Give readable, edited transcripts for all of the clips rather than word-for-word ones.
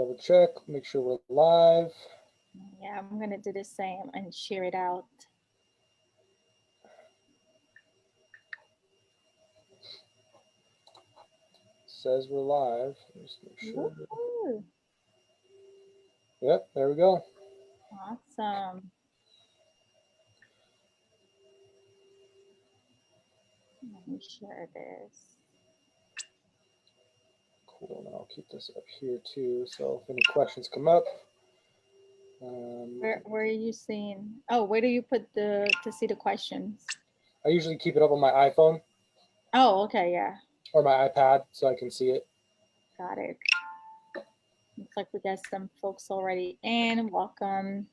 double check, make sure we're live. Yeah, I'm going to do the same and share it out. Says we're live. Just make sure. Woo-hoo. Yep, there we go. Awesome. Let me share this. Cool, and I'll keep this up here too. So if any questions come up. Where are you seeing? Oh, where do you put to see the questions? I usually keep it up on my iPhone. Oh, okay, yeah. Or my iPad so I can see it. Got it. Looks like we got some folks already in. Welcome.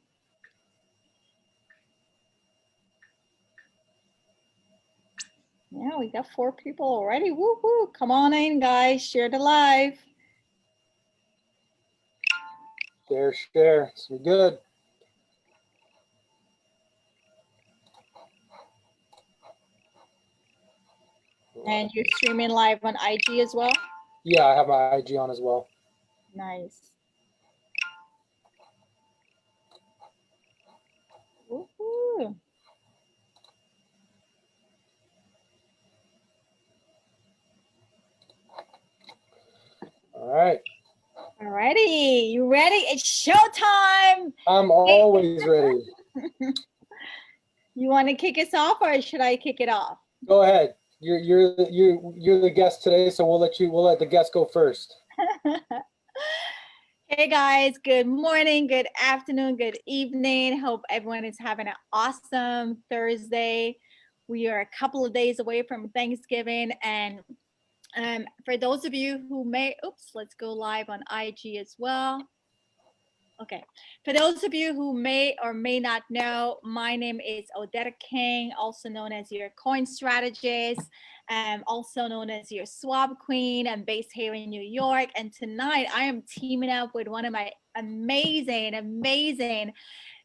Yeah, we got 4 people already. Woo woo! Come on in, guys. Share the live. Share. So good. And you're streaming live on IG as well? Yeah, I have my IG on as well. Nice. Woohoo. All right. Alrighty, you ready? It's showtime. I'm always ready. You want to kick us off, or should I kick it off? Go ahead. You're the guest today, so we'll let the guest go first. Hey guys, good morning, good afternoon, good evening. Hope everyone is having an awesome Thursday. We are a couple of days away from Thanksgiving, and for those of you who may, let's go live on IG as well. Okay, for those of you who may or may not know, my name is Odetta King, also known as your coin strategist, also known as your swap queen. I'm based here in New York, and tonight I am teaming up with one of my amazing,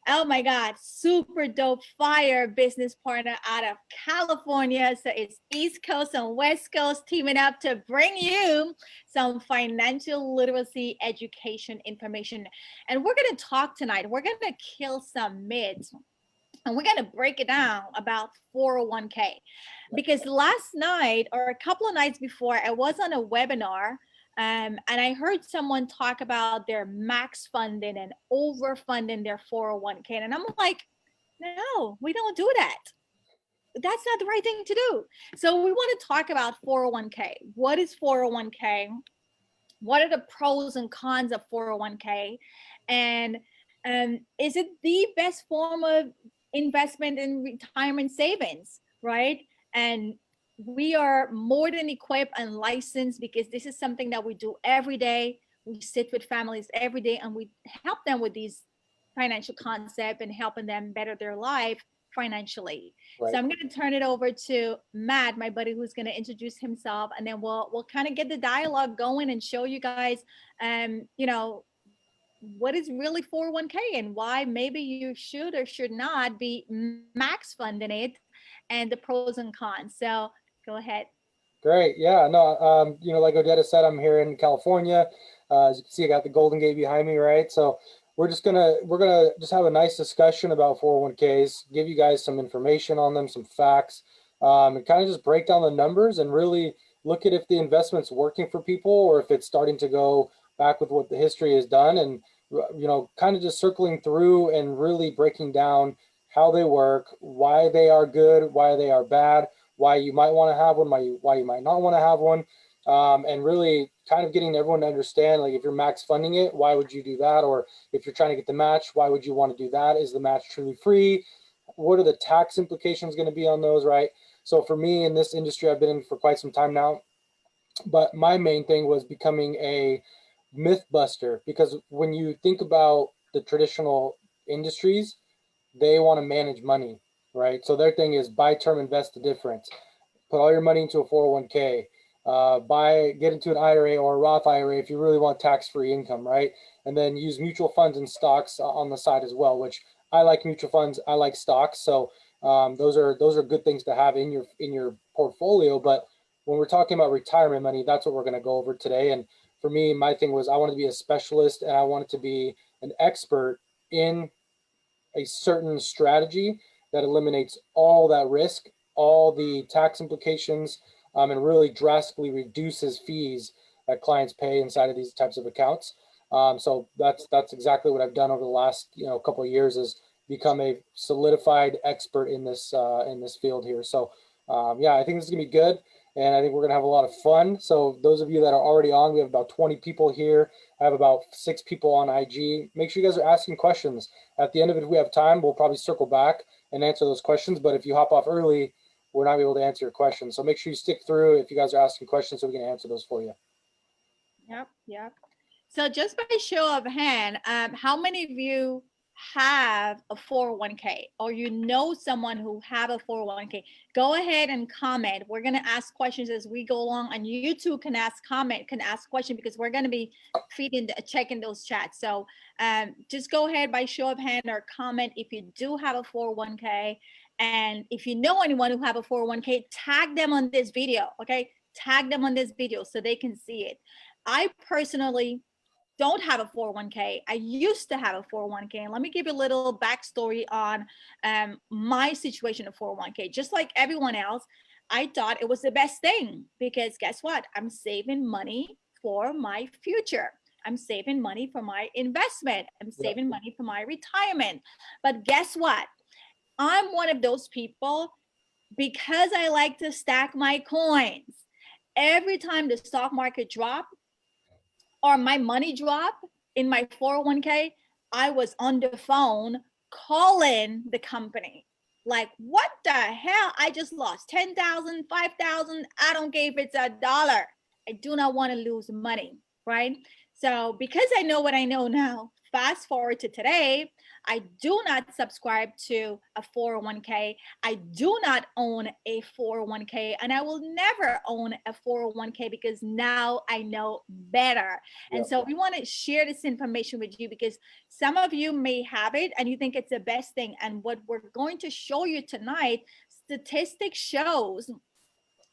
oh my God, super dope fire business partner out of California. So it's East Coast and West Coast teaming up to bring you some financial literacy education information. And we're going to talk tonight. We're going to kill some myths. And we're going to break it down about 401k. Because last night or a couple of nights before, I was on a webinar and I heard someone talk about their max funding and overfunding their 401k. And I'm like, no, we don't do that. That's not the right thing to do. So we want to talk about 401k. What is 401k? What are the pros and cons of 401k? And is it the best form of investment in retirement savings, right? And we are more than equipped and licensed because this is something that we do every day. We sit with families every day and we help them with these financial concepts and helping them better their life financially. Right. So I'm going to turn it over to Matt, my buddy, who's going to introduce himself, and then we'll kind of get the dialogue going and show you guys, you know, what is really 401k and why maybe you should or should not be max funding it, and the pros and cons. So go ahead. Great. Yeah, no, you know, like Odetta said, I'm here in California. As you can see, I got the Golden Gate behind me, right? So we're gonna just have a nice discussion about 401ks, give you guys some information on them, some facts, and kind of just break down the numbers and really look at if the investment's working for people or if it's starting to go back with what the history has done, and you know, kind of just circling through and really breaking down how they work, why they are good, why they are bad, why you might want to have one, why you might not want to have one, and really kind of getting everyone to understand, like if you're max funding it, why would you do that? Or if you're trying to get the match, why would you want to do that? Is the match truly free? What are the tax implications going to be on those, right? So for me in this industry, I've been in for quite some time now, but my main thing was becoming a myth buster, because when you think about the traditional industries, they want to manage money, right? So their thing is buy term, invest the difference, put all your money into a 401k, get into an IRA or a Roth IRA if you really want tax-free income, right? And then use mutual funds and stocks on the side as well, which I like mutual funds, I like stocks. So those are good things to have in your portfolio. But when we're talking about retirement money, that's what we're going to go over today. And for me, my thing was I wanted to be a specialist and I wanted to be an expert in a certain strategy that eliminates all that risk, all the tax implications, and really drastically reduces fees that clients pay inside of these types of accounts. So that's exactly what I've done over the last couple of years, is become a solidified expert in this field here. So yeah, I think this is gonna be good, and I think we're gonna have a lot of fun. So those of you that are already on, we have about 20 people here. I have about 6 people on IG. Make sure you guys are asking questions. At the end of it, if we have time, we'll probably circle back and answer those questions. But if you hop off early, we're not able to answer your questions. So make sure you stick through if you guys are asking questions so we can answer those for you. Yep, yep. So just by show of hand, how many of you have a 401k, or you know someone who have a 401k? Go ahead and comment. We're going to ask questions as we go along, and you too can ask questions, because we're going to be checking those chats. So just go ahead by show of hand or comment if you do have a 401k. And if you know anyone who have a 401k, tag them on this video, okay? Tag them on this video so they can see it. I personally don't have a 401k. I used to have a 401k. And let me give you a little backstory on my situation of 401k. Just like everyone else, I thought it was the best thing, because guess what? I'm saving money for my future. I'm saving money for my investment. I'm saving money for my retirement. But guess what? I'm one of those people, because I like to stack my coins. Every time the stock market dropped, or my money drop in my 401k, I was on the phone calling the company. Like, what the hell? I just lost 10,000, 5,000. I don't care if it's $1. I do not want to lose money, right? So because I know what I know now, fast forward to today, I do not subscribe to a 401k. I do not own a 401k, and I will never own a 401k, because now I know better. And so we want to share this information with you, because some of you may have it and you think it's the best thing. And what we're going to show you tonight, statistics shows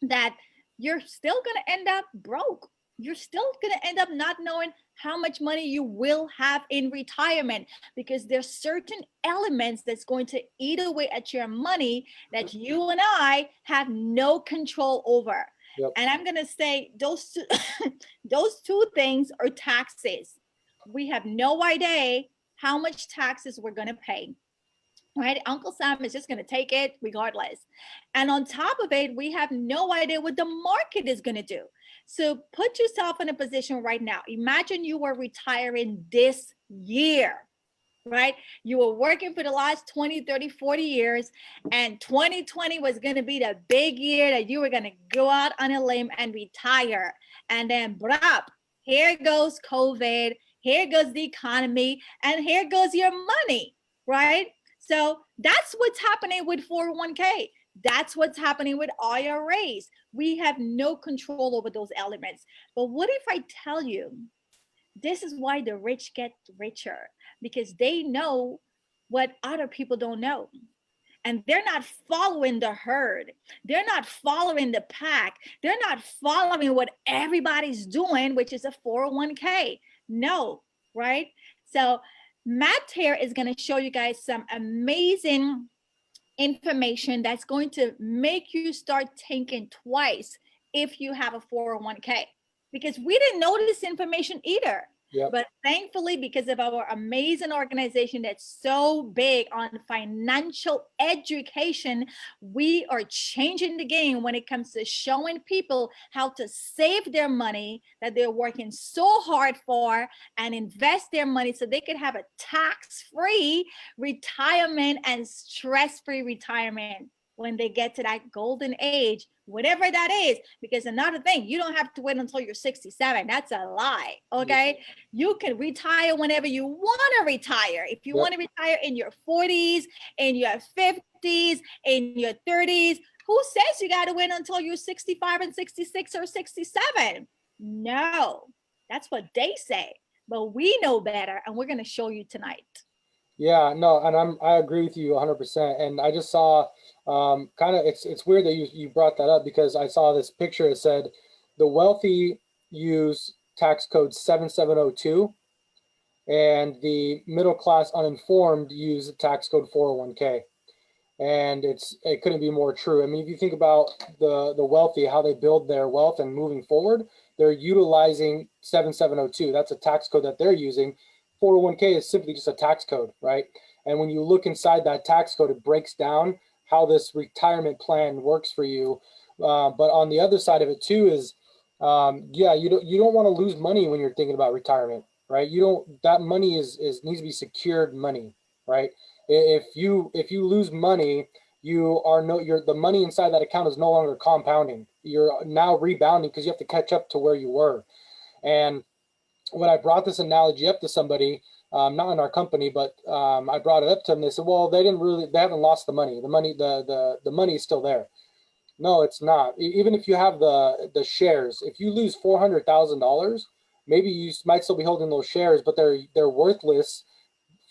that you're still going to end up broke. You're still going to end up not knowing how much money you will have in retirement, because there's certain elements that's going to eat away at your money that you and I have no control over. And I'm going to say those two things are taxes. We have no idea how much taxes we're going to pay. Right? Uncle Sam is just going to take it regardless. And on top of it, we have no idea what the market is going to do. So put yourself in a position right now. Imagine you were retiring this year, right? You were working for the last 20, 30, 40 years, and 2020 was going to be the big year that you were going to go out on a limb and retire. And then, brap, here goes COVID, here goes the economy, and here goes your money, right? So that's what's happening with 401k. That's what's happening with IRAs. We have no control over those elements. But what if I tell you, this is why the rich get richer, because they know what other people don't know. And they're not following the herd. They're not following the pack. They're not following what everybody's doing, which is a 401k. No, right? So Matt here is going to show you guys some amazing information that's going to make you start thinking twice if you have a 401k, because we didn't know this information either. But thankfully, because of our amazing organization that's so big on financial education, we are changing the game when it comes to showing people how to save their money that they're working so hard for, and invest their money so they could have a tax-free retirement and stress-free retirement when they get to that golden age, whatever that is. Because another thing, you don't have to wait until you're 67. That's a lie, okay? You can retire whenever you want to retire. If you want to retire in your 40s, in your 50s, in your 30s, who says you got to wait until you're 65 and 66 or 67? No, that's what they say. But we know better, and we're going to show you tonight. Yeah, no, and I agree with you 100%. And I just saw kind of it's weird that you brought that up, because I saw this picture. It said the wealthy use tax code 7702, and the middle class uninformed use tax code 401k. And it couldn't be more true. I mean, if you think about the wealthy, how they build their wealth and moving forward, they're utilizing 7702. That's a tax code that they're using. 401k is simply just a tax code, right? And when you look inside that tax code, it breaks down how this retirement plan works for you. But on the other side of it too is, yeah, you don't want to lose money when you're thinking about retirement, right? That money needs to be secured money, right? If you lose money, the money inside that account is no longer compounding. You're now rebounding because you have to catch up to where you were. And when I brought this analogy up to somebody, not in our company, but I brought it up to them, they said, well, they haven't lost the money. The money is still there. No, it's not. Even if you have the shares, if you lose $400,000, maybe you might still be holding those shares, but they're worthless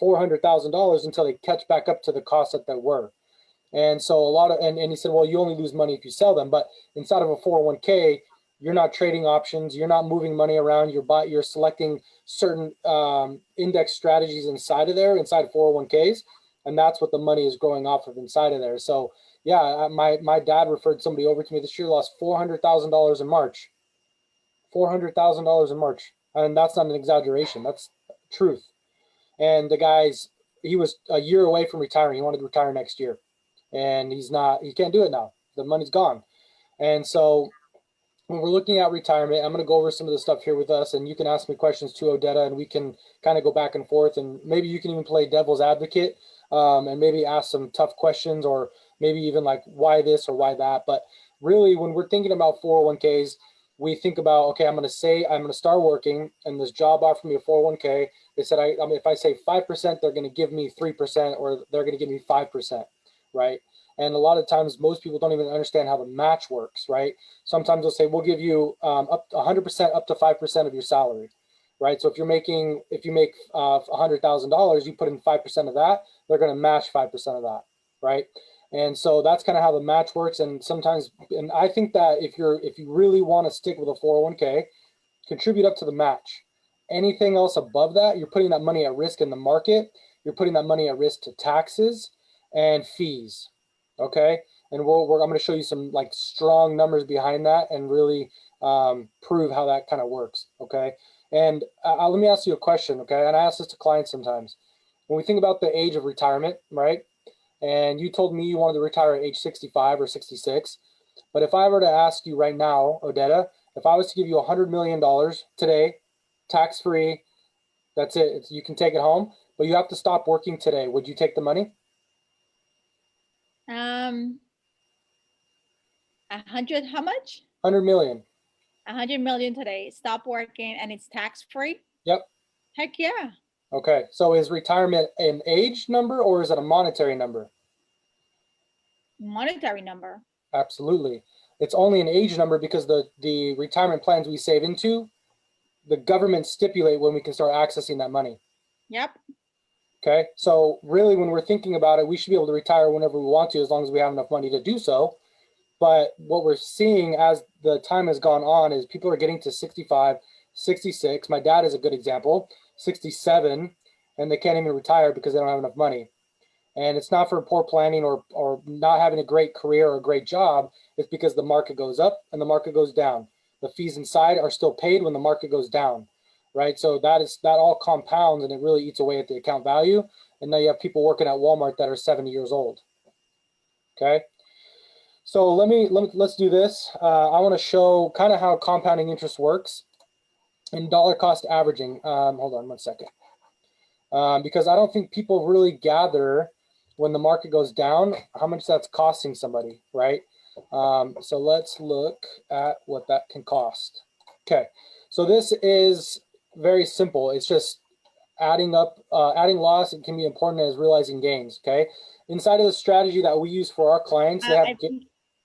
$400,000 until they catch back up to the cost that they were. And so and he said, well, you only lose money if you sell them. But inside of a 401k, you're not trading options. You're not moving money around. You're selecting certain index strategies inside 401ks. And that's what the money is growing off of inside of there. So yeah, my dad referred somebody over to me this year, lost $400,000 in March. $400,000 in March. And that's not an exaggeration. That's truth. And he was a year away from retiring. He wanted to retire next year. And he can't do it now. The money's gone. And so when we're looking at retirement, I'm going to go over some of the stuff here with us, and you can ask me questions too, Odetta, and we can kind of go back and forth, and maybe you can even play devil's advocate, and maybe ask some tough questions, or maybe even like why this or why that. But really, when we're thinking about 401ks, we think about, okay, I'm going to start working, and this job offered me a 401k. They said, if I say 5%, they're going to give me 3%, or they're going to give me 5%, right? And a lot of times, most people don't even understand how the match works, right? Sometimes they'll say, we'll give you up 100% up to 5% of your salary, right? So if you make $100,000, you put in 5% of that, they're going to match 5% of that, right? And so that's kind of how the match works. And I think that if you really want to stick with a 401k, contribute up to the match. Anything else above that, you're putting that money at risk in the market. You're putting that money at risk to taxes and fees. Okay, and I'm going to show you some like strong numbers behind that and really prove how that kind of works. Okay, and let me ask you a question. Okay, and I ask this to clients sometimes. When we think about the age of retirement, right? And you told me you wanted to retire at age 65 or 66, but if I were to ask you right now, Odetta, if I was to give you $100 million today, tax-free, that's it. You can take it home, but you have to stop working today. Would you take the money? 100, how much? 100 million. 100 million today. Stop working and it's tax free? Yep. Heck yeah. Okay. So is retirement an age number or is it a monetary number? Monetary number. Absolutely. It's only an age number because the retirement plans we save into, the government stipulate when we can start accessing that money. Yep. Okay. So really, when we're thinking about it, we should be able to retire whenever we want to, as long as we have enough money to do so. But what we're seeing as the time has gone on is people are getting to 65, 66. My dad is a good example, 67, and they can't even retire because they don't have enough money. And it's not for poor planning or not having a great career or a great job. It's because the market goes up and the market goes down. The fees inside are still paid when the market goes down, right? So that all compounds and it really eats away at the account value. And now you have people working at Walmart that are 70 years old. Okay. So let's do this. I want to show kind of how compounding interest works and dollar cost averaging. Hold on one second. Because I don't think people really gather when the market goes down how much that's costing somebody, right? So let's look at what that can cost. Okay, so this is very simple. It's just adding loss. It can be important as realizing gains. Okay, inside of the strategy that we use for our clients, they have.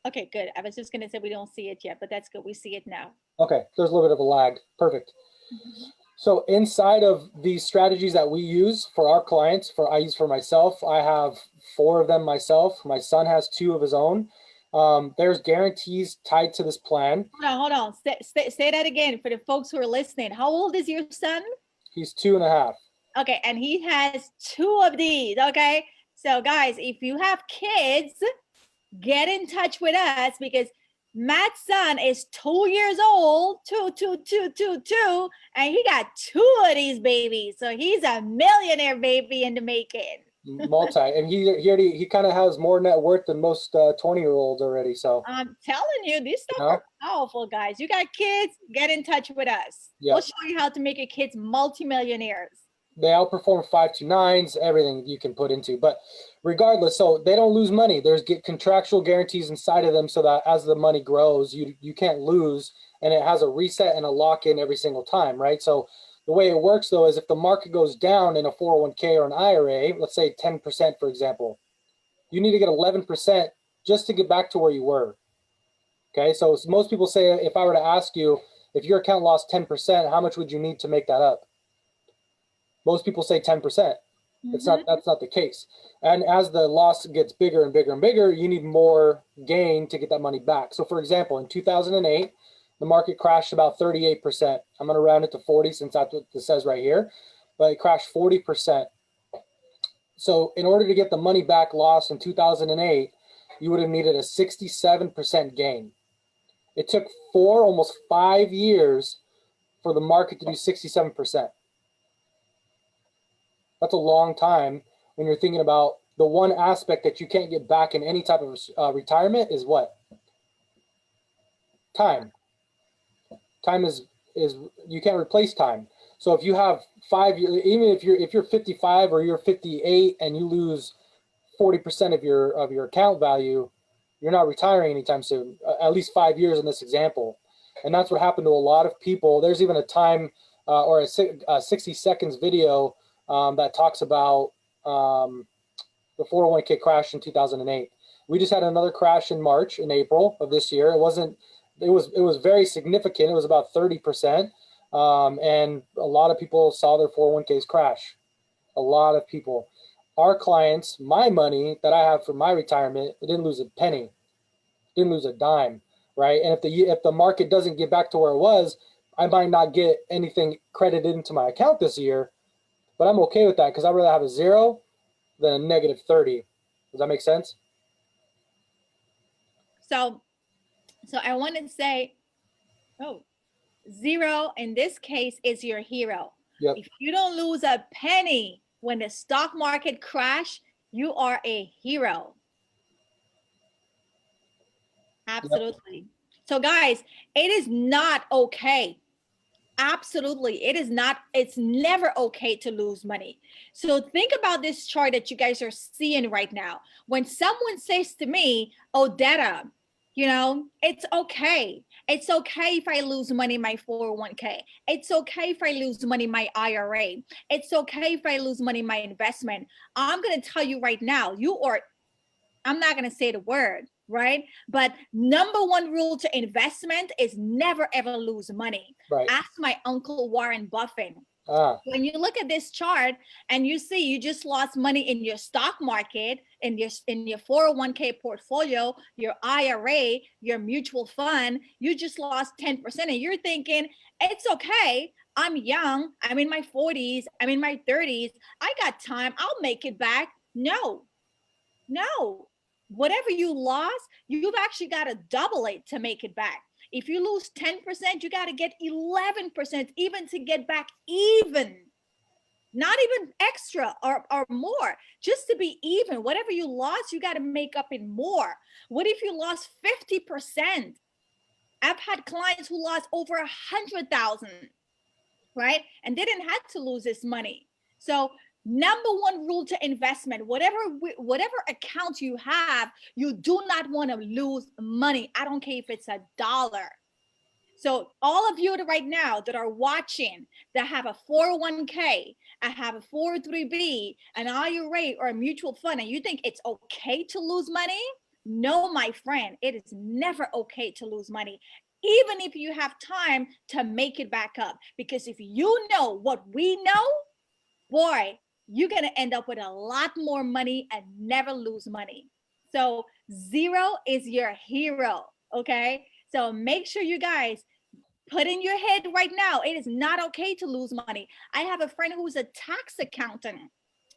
Okay, good. I was just going to say we don't see it yet, but that's good. We see it now. Okay, there's a little bit of a lag. Perfect. Mm-hmm. So inside of these strategies that we use for our clients, I use for myself, I have 4 of them myself. My son has 2 of his own. There's guarantees tied to this plan. Hold on. Say that again for the folks who are listening. How old is your son? He's 2.5. Okay, and he has two of these. Okay, so guys, if you have kids, get in touch with us because Matt's son is 2 years old, two, and he got two of these babies. So he's a millionaire baby in the making. And he kind of has more net worth than most 20-year-olds already. So I'm telling you, these stuff you know? are powerful, guys. You got kids, get in touch with us. Yeah. We'll show you how to make your kids multimillionaires. They outperform 529s, everything you can put into. But regardless, so they don't lose money. There's contractual guarantees inside of them so that as the money grows, you can't lose, and it has a reset and a lock-in every single time, right? So the way it works, though, is if the market goes down in a 401k or an IRA, let's say 10%, for example, you need to get 11% just to get back to where you were. Okay, so most people say, if I were to ask you, if your account lost 10%, how much would you need to make that up? Most people say 10%. It's not, that's not the case. And as the loss gets bigger and bigger and bigger, you need more gain to get that money back. So for example, in 2008, the market crashed about 38%. I'm going to round it to 40 since that's what this says right here, but it crashed 40%. So in order to get the money back lost in 2008, you would have needed a 67% gain. It took almost 5 years for the market to do 67%. That's a long time when you're thinking about the one aspect that you can't get back in any type of retirement is what? Time. Time is you can't replace time. So if you have 5 years, even if you're 55 or you're 58 and you lose 40% of your account value, you're not retiring anytime soon. At least 5 years in this example, and that's what happened to a lot of people. There's even a time or a 60 seconds video that talks about the 401k crash in 2008. We just had another crash in April of this year. It was very significant. It was about 30%. And a lot of people saw their 401ks crash. A lot of people. Our clients, my money that I have for my retirement, it didn't lose a penny. Didn't lose a dime, right? And if the market doesn't get back to where it was, I might not get anything credited into my account this year, but I'm okay with that because I'd rather have a zero than a negative 30. Does that make sense? So I want to say, zero in this case is your hero. Yep. If you don't lose a penny when the stock market crash, you are a hero. Absolutely. Yep. So guys, it is not okay. Absolutely. It is not, it's never okay to lose money. So think about this chart that you guys are seeing right now. When someone says to me, Odetta, it's okay. It's okay if I lose money in my 401k. It's okay if I lose money in my IRA. It's okay if I lose money in my investment. I'm going to tell you right now, I'm not going to say the word, right? But number one rule to investment is never ever lose money. Right. Ask my uncle Warren Buffett. When you look at this chart and you see you just lost money in your stock market, in your 401k portfolio, your IRA, your mutual fund, you just lost 10%, and you're thinking, it's okay. I'm young. I'm in my 40s. I'm in my 30s. I got time. I'll make it back. No. Whatever you lost, you've actually got to double it to make it back. If you lose 10%, you got to get 11% even to get back even. Not even extra or more, just to be even. Whatever you lost, you got to make up in more. What if you lost 50%? I've had clients who lost over 100,000, right? And they didn't have to lose this money. So number one rule to investment, whatever account you have, you do not want to lose money. I don't care if it's $1. So all of you right now that are watching, that have a 401k, I have a 403b, an IRA, or a mutual fund, and you think it's okay to lose money? No, my friend, it is never okay to lose money, even if you have time to make it back up. Because if you know what we know, boy, you're going to end up with a lot more money and never lose money. So zero is your hero. Okay. So make sure you guys put in your head right now, it is not okay to lose money. I have a friend who's a tax accountant,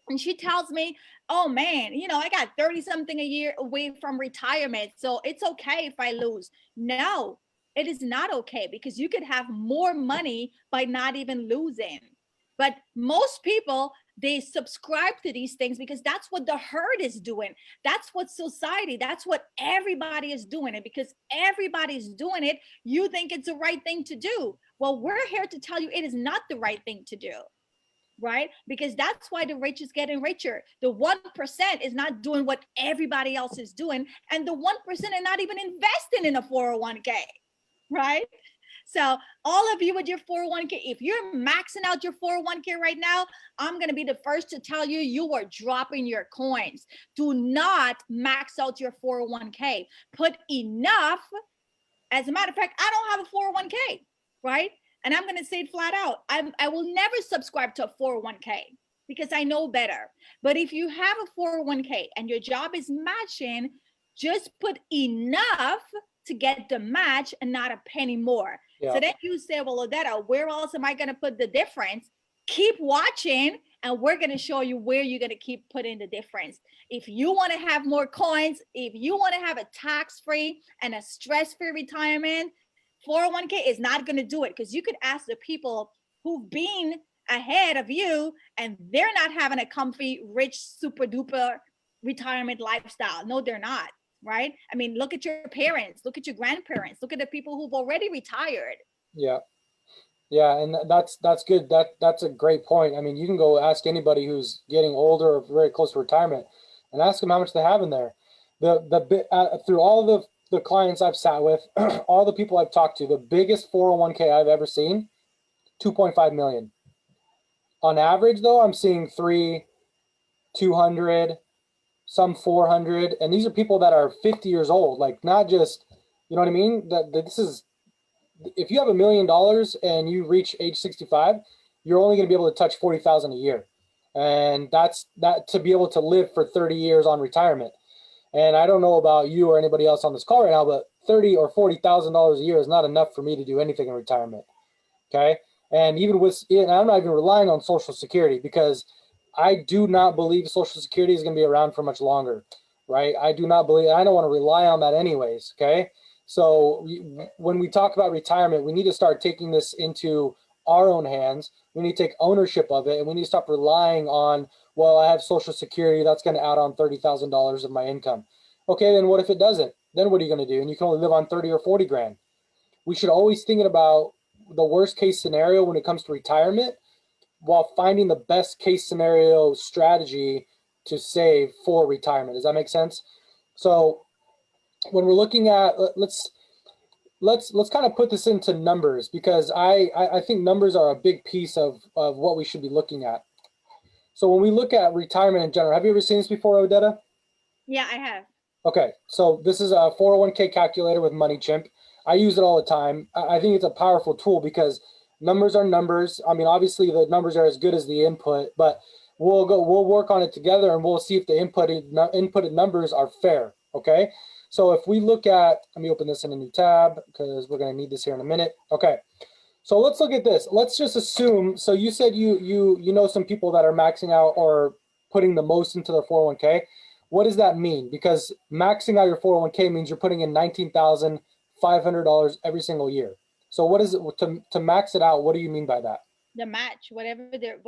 and she tells me, oh man, I got 30 something a year away from retirement, so it's okay if I lose. No, it is not okay, because you could have more money by not even losing. But most people, they subscribe to these things because that's what the herd is doing. That's what society, that's what everybody is doing. And because everybody's doing it, you think it's the right thing to do. Well, we're here to tell you it is not the right thing to do. Right? Because that's why the rich is getting richer. The 1% is not doing what everybody else is doing. And the 1% are not even investing in a 401k. Right? So all of you with your 401k, if you're maxing out your 401k right now, I'm going to be the first to tell you, you are dropping your coins. Do not max out your 401k. Put enough. As a matter of fact, I don't have a 401k, right? And I'm going to say it flat out. I will never subscribe to a 401k because I know better. But if you have a 401k and your job is matching, just put enough to get the match and not a penny more. Yeah. So then you say, well, Odetta, where else am I going to put the difference? Keep watching, and we're going to show you where you're going to keep putting the difference. If you want to have more coins, if you want to have a tax-free and a stress-free retirement, 401k is not going to do it, because you could ask the people who've been ahead of you and they're not having a comfy, rich, super duper retirement lifestyle. No, they're not. Right? I mean, look at your parents, look at your grandparents, look at the people who've already retired. Yeah. Yeah, and that's good. That's a great point. I mean, you can go ask anybody who's getting older or very close to retirement, and ask them how much they have in there. Through all the clients I've sat with, all the people I've talked to, the biggest 401k I've ever seen, 2.5 million. On average, though, I'm seeing 200, some 400, and these are people that are 50 years old. Like, not just, you know what I mean? This is. If you have $1 million and you reach age 65, you're only going to be able to touch 40,000 a year. And that's to be able to live for 30 years on retirement. And I don't know about you or anybody else on this call right now, but $30,000 or $40,000 a year is not enough for me to do anything in retirement. Okay. And even and I'm not even relying on Social Security, because I do not believe Social Security is going to be around for much longer. Right. I don't want to rely on that anyways. Okay. So when we talk about retirement, we need to start taking this into our own hands. We need to take ownership of it, and we need to stop relying on, well, I have Social Security, that's going to add on $30,000 of my income. Okay, then what if it doesn't? Then what are you going to do? And you can only live on 30 or 40 grand. We should always think about the worst case scenario when it comes to retirement, while finding the best case scenario strategy to save for retirement. Does that make sense? So when we're looking at, let's kind of put this into numbers, because I think numbers are a big piece of what we should be looking at. So when we look at retirement in general, have you ever seen this before, Odetta? Yeah, I have. Okay, so this is a 401k calculator with MoneyChimp. I use it all the time. I think it's a powerful tool because numbers are numbers. I mean, obviously the numbers are as good as the input, but we'll work on it together, and we'll see if the inputted numbers are fair. Okay. So if we look at, let me open this in a new tab because we're going to need this here in a minute. Okay. So let's look at this. Let's just assume, so you said you know some people that are maxing out or putting the most into their 401k. What does that mean? Because maxing out your 401k means you're putting in $19,500 every single year. So what is it to max it out? What do you mean by that? The match, whatever their,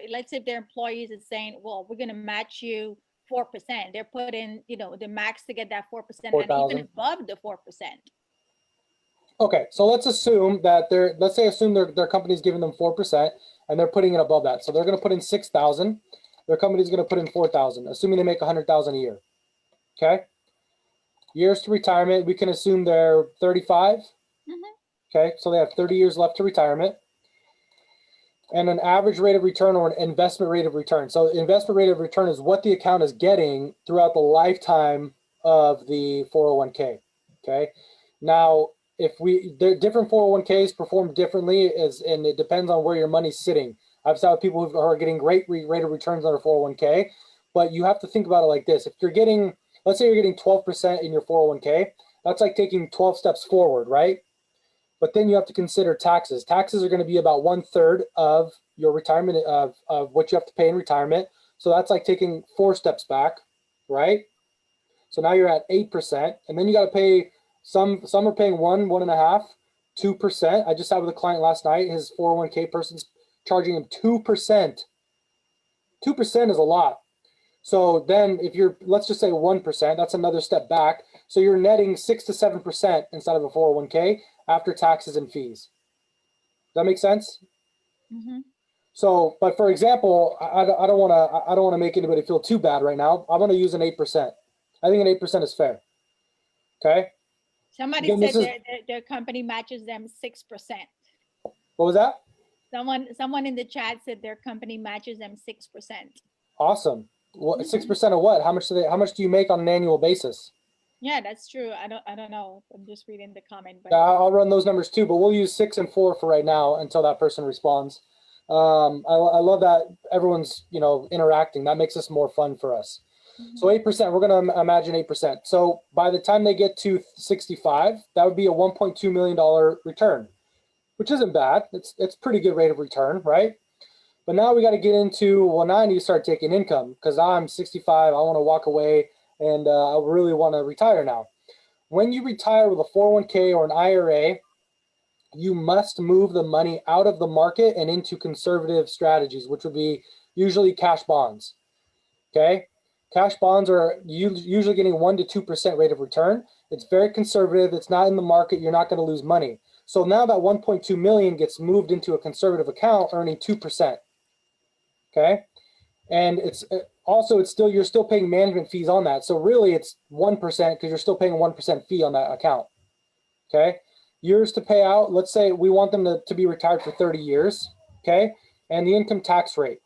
let's say if their employees is saying, well, we're going to match you 4%. They're putting, the max to get that 4% 4, and even above the 4%. Okay, so let's assume that their company's giving them 4% and they're putting it above that. So they're going to put in 6,000. Their company's going to put in 4,000, assuming they make 100,000 a year. Okay. Years to retirement, we can assume they're 35. Mm-hmm. Okay, so they have 30 years left to retirement. And an average rate of return, or an investment rate of return. So investment rate of return is what the account is getting throughout the lifetime of the 401k. Okay. Now, different 401ks perform differently, and it depends on where your money's sitting. I've seen people who are getting great rate of returns on their 401k, but you have to think about it like this. If you're getting, let's say you're getting 12% in your 401k. That's like taking 12 steps forward, right? But then you have to consider taxes. Taxes are going to be about 1/3 of your retirement, of what you have to pay in retirement. So that's like taking 4 steps back, right? So now you're at 8%, and then you got to pay some are paying 1.5%, 2%. I just had with a client last night, his 401k person's charging him 2%. 2% is a lot. So then if you're, let's just say 1%, that's another step back. So you're netting 6 to 7% inside of a 401k after taxes and fees. Does that make sense? Mm-hmm. So, but for example, I don't want to make anybody feel too bad right now. I'm going to use an 8%. I think an 8% is fair. Okay. Somebody Again, said their company matches them 6%. What was that? Someone in the chat said their company matches them 6%. Awesome. What, 6% of what? How much do you make on an annual basis? Yeah, that's true. I don't know. I'm just reading the comment. But Yeah, I'll run those numbers too, but we'll use 6 and 4 for right now until that person responds. I love that everyone's, interacting. That makes this more fun for us. So 8%, we're going to imagine 8%. So by the time they get to 65, that would be a $1.2 million return, which isn't bad. It's pretty good rate of return, right? But now we got to get into, well, now I need to start taking income because I'm 65. I want to walk away and I really want to retire now. When you retire with a 401k or an IRA, you must move the money out of the market and into conservative strategies, which would be usually cash bonds. Okay. Cash bonds are usually getting 1 to 2% rate of return. It's very conservative. It's not in the market. You're not going to lose money. So now that 1.2 million gets moved into a conservative account earning 2%. Okay. And it's still, you're still paying management fees on that. So really it's 1% because you're still paying a 1% fee on that account. Okay. Years to pay out. Let's say we want them to be retired for 30 years. Okay. And the income tax rate.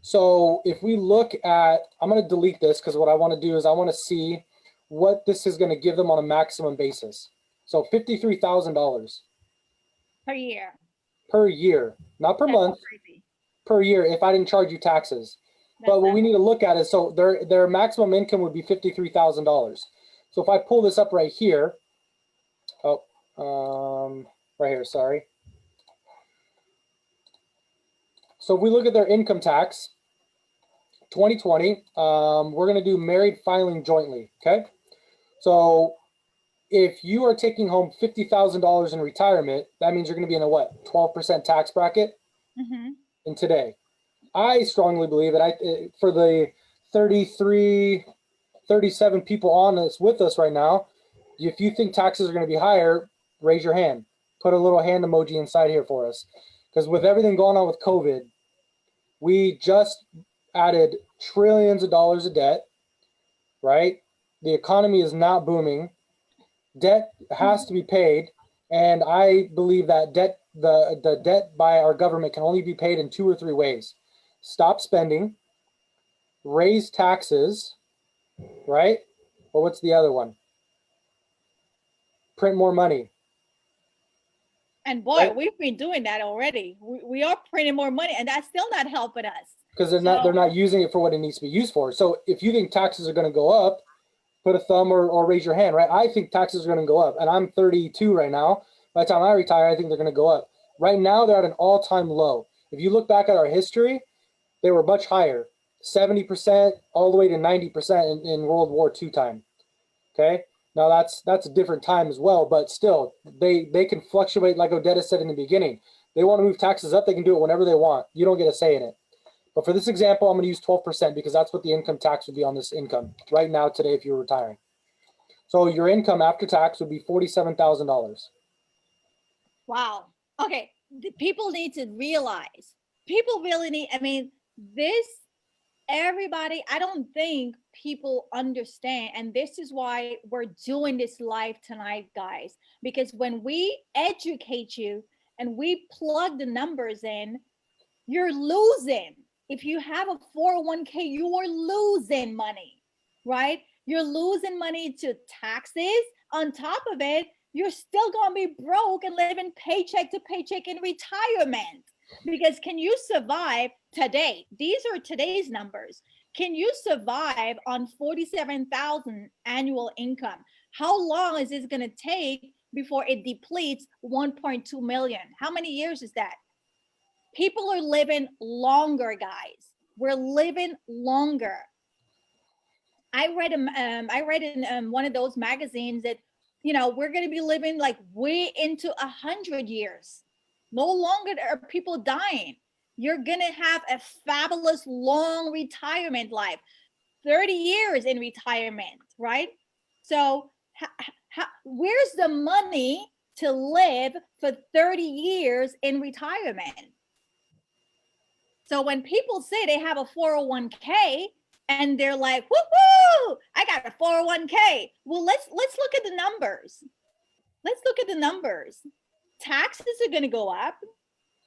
So if we look at, I'm going to delete this because what I want to do is I want to see what this is going to give them on a maximum basis. So $53,000 per year. Per year, not per month, crazy. Per year if I didn't charge you taxes. But what we need to look at is, so their maximum income would be $53,000. So if I pull this up right here, right here, sorry. So if we look at their income tax, 2020, we're going to do married filing jointly, okay? So if you are taking home $50,000 in retirement, that means you're going to be in a what, 12% tax bracket in today. I strongly believe that for the 33, 37 people on this with us right now, if you think taxes are going to be higher, raise your hand. Put a little hand emoji inside here for us. Because with everything going on with COVID, we just added trillions of dollars of debt, right? The economy is not booming. Debt has to be paid. And I believe that the debt by our government can only be paid in 2 or 3 ways. Stop spending, raise taxes, right? Or what's the other one? Print more money. And boy, right? We've been doing that already. We are printing more money, and that's still not helping us. Because they're not using it for what it needs to be used for. So if you think taxes are going to go up, put a thumb or raise your hand, right? I think taxes are going to go up, and I'm 32 right now. By the time I retire, I think they're going to go up. Right now, they're at an all-time low. If you look back at our history, they were much higher, 70% all the way to 90% in World War II time. Okay, now that's a different time as well, but still, they can fluctuate, like Odetta said in the beginning. They want to move taxes up, they can do it whenever they want. You don't get a say in it. But for this example, I'm going to use 12% because that's what the income tax would be on this income right now today if you're retiring. So your income after tax would be $47,000. Wow. Okay. The people need to realize. People really need. I mean, this. Everybody. I don't think people understand, and this is why we're doing this live tonight, guys. Because when we educate you and we plug the numbers in, you're losing. If you have a 401k, you are losing money, right? You're losing money to taxes. On top of it, you're still going to be broke and living paycheck to paycheck in retirement. Because can you survive today? These are today's numbers. Can you survive on 47,000 annual income? How long is this going to take before it depletes 1.2 million? How many years is that? People are living longer, guys. We're living longer. I read in one of those magazines that, you know, we're going to be living like way into 100 years. No longer are people dying. You're going to have a fabulous long retirement life, 30 years in retirement, right? So where's the money to live for 30 years in retirement? So when people say they have a 401k, and they're like, woo, I got a 401k. Well, let's look at the numbers. Let's look at the numbers. Taxes are going to go up.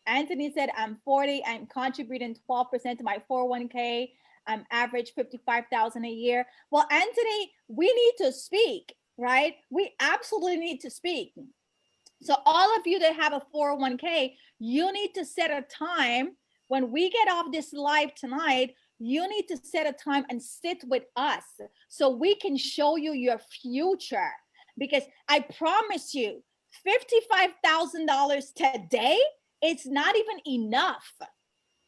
Anthony said, I'm 40, I'm contributing 12% to my 401k. I'm average 55,000 a year. Well, Anthony, we need to speak, right? We absolutely need to speak. So all of you that have a 401k, you need to set a time. When we get off this live tonight, you need to set a time and sit with us so we can show you your future. Because I promise you, $55,000 today, it's not even enough.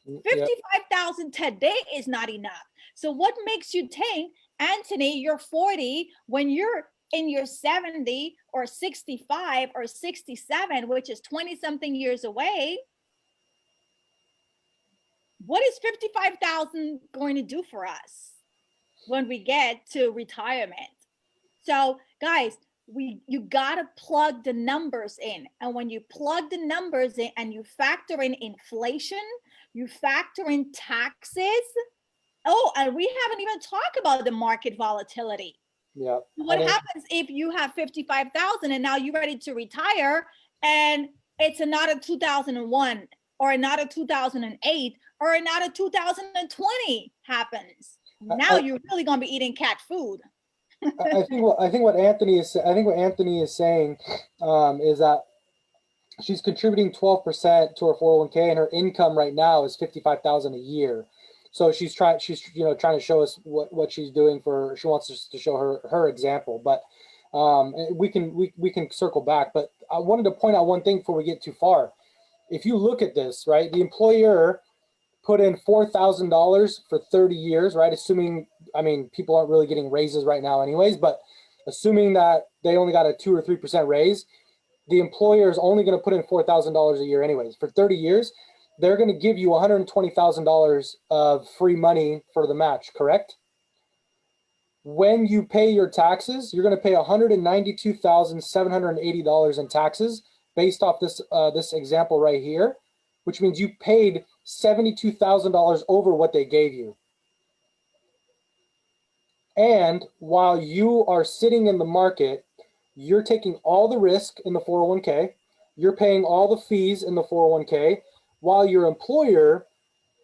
55,000 today is not enough. So what makes you think, Anthony, you're 40 when you're in your 70 or 65 or 67, which is 20 something years away? What is 55,000 going to do for us when we get to retirement? So guys, you got to plug the numbers in. And when you plug the numbers in and you factor in inflation, you factor in taxes. Oh, and we haven't even talked about the market volatility. Yeah. What happens if you have 55,000 and now you're ready to retire and it's another 2001 or another 2008 or another 2020 happens? Now you're really going to be eating cat food. I think what Anthony is saying is that she's contributing 12% to her 401k, and her income right now is 55,000 a year. So she's trying to show us what she's doing for. She wants us to show her example, but we can circle back. But I wanted to point out one thing before we get too far. If you look at this, right, the employer put in $4,000 for 30 years, right? Assuming, I mean, people aren't really getting raises right now anyways, but assuming that they only got a 2 or 3% raise, the employer is only going to put in $4,000 a year anyways. For 30 years, they're going to give you $120,000 of free money for the match, correct? When you pay your taxes, you're going to pay $192,780 in taxes based off this example right here, which means you paid $72,000 over what they gave you. And while you are sitting in the market, you're taking all the risk in the 401k, you're paying all the fees in the 401k, while your employer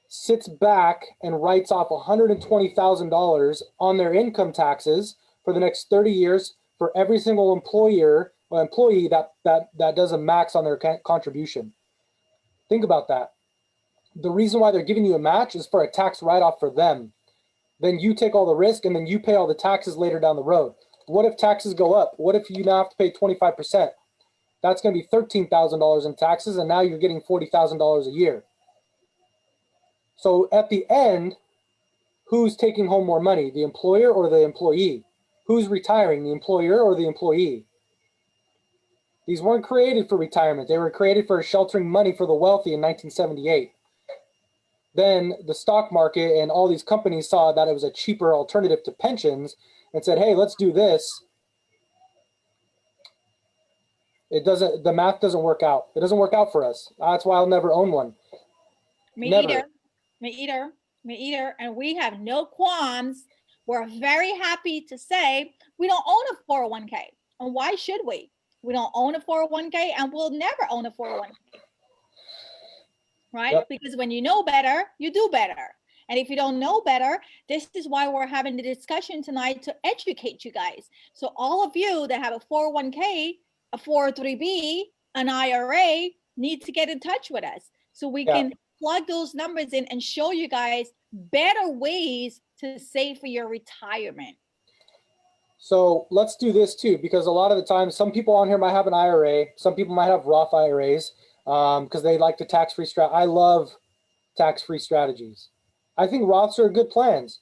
sits back and writes off $120,000 on their income taxes for the next 30 years for every single employee that does a max on their contribution. Think about that. The reason why they're giving you a match is for a tax write-off for them. Then you take all the risk and then you pay all the taxes later down the road. What if taxes go up? What if you now have to pay 25%? That's going to be $13,000 in taxes, and now you're getting $40,000 a year. So at the end, who's taking home more money, the employer or the employee? Who's retiring, the employer or the employee? These weren't created for retirement. They were created for sheltering money for the wealthy in 1978. Then the stock market and all these companies saw that it was a cheaper alternative to pensions and said, hey, let's do this. The math doesn't work out. It doesn't work out for us. That's why I'll never own one. Me either. And we have no qualms. We're very happy to say we don't own a 401k. And why should we? We don't own a 401k and we'll never own a 401k. Right? Yep. Because when you know better, you do better. And if you don't know better, this is why we're having the discussion tonight to educate you guys. So all of you that have a 401k, a 403b, an IRA, need to get in touch with us so we can plug those numbers in and show you guys better ways to save for your retirement? So let's do this too, because a lot of the time, some people on here might have an IRA. Some people might have Roth IRAs because they like the tax-free strat. I love tax-free strategies. I think Roths are good plans,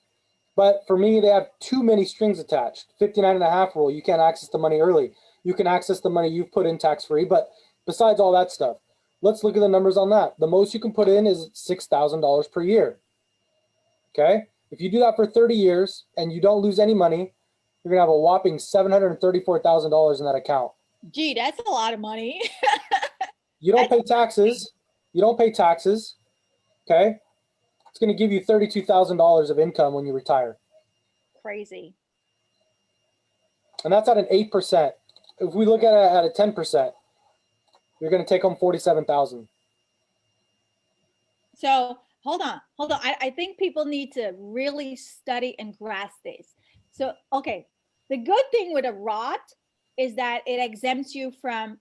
but for me, they have too many strings attached. 59 and a half rule, you can't access the money early. You can access the money you've put in tax-free, but besides all that stuff, let's look at the numbers on that. The most you can put in is $6,000 per year. Okay? If you do that for 30 years and you don't lose any money, you're gonna have a whopping $734,000 in that account. Gee, that's a lot of money. You don't pay taxes. You don't pay taxes. Okay? It's gonna give you $32,000 of income when you retire. Crazy. And that's at an 8%. If we look at it at a 10%, you're gonna take home $47,000. So hold on. I think people need to really study and grasp this. So, okay, the good thing with a Roth is that it exempts you from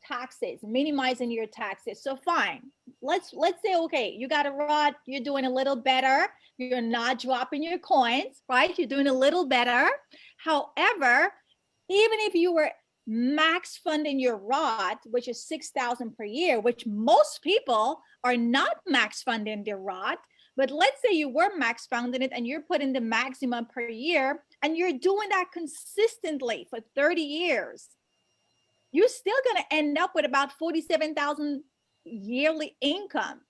taxes, minimizing your taxes. So fine, let's say, okay, you got a Roth, you're doing a little better. You're not dropping your coins, right? You're doing a little better. However, even if you were max funding your Roth, which is $6,000 per year, which most people are not max funding their Roth, but let's say you were max funding it and you're putting the maximum per year and you're doing that consistently for 30 years, you're still going to end up with about 47,000 yearly income.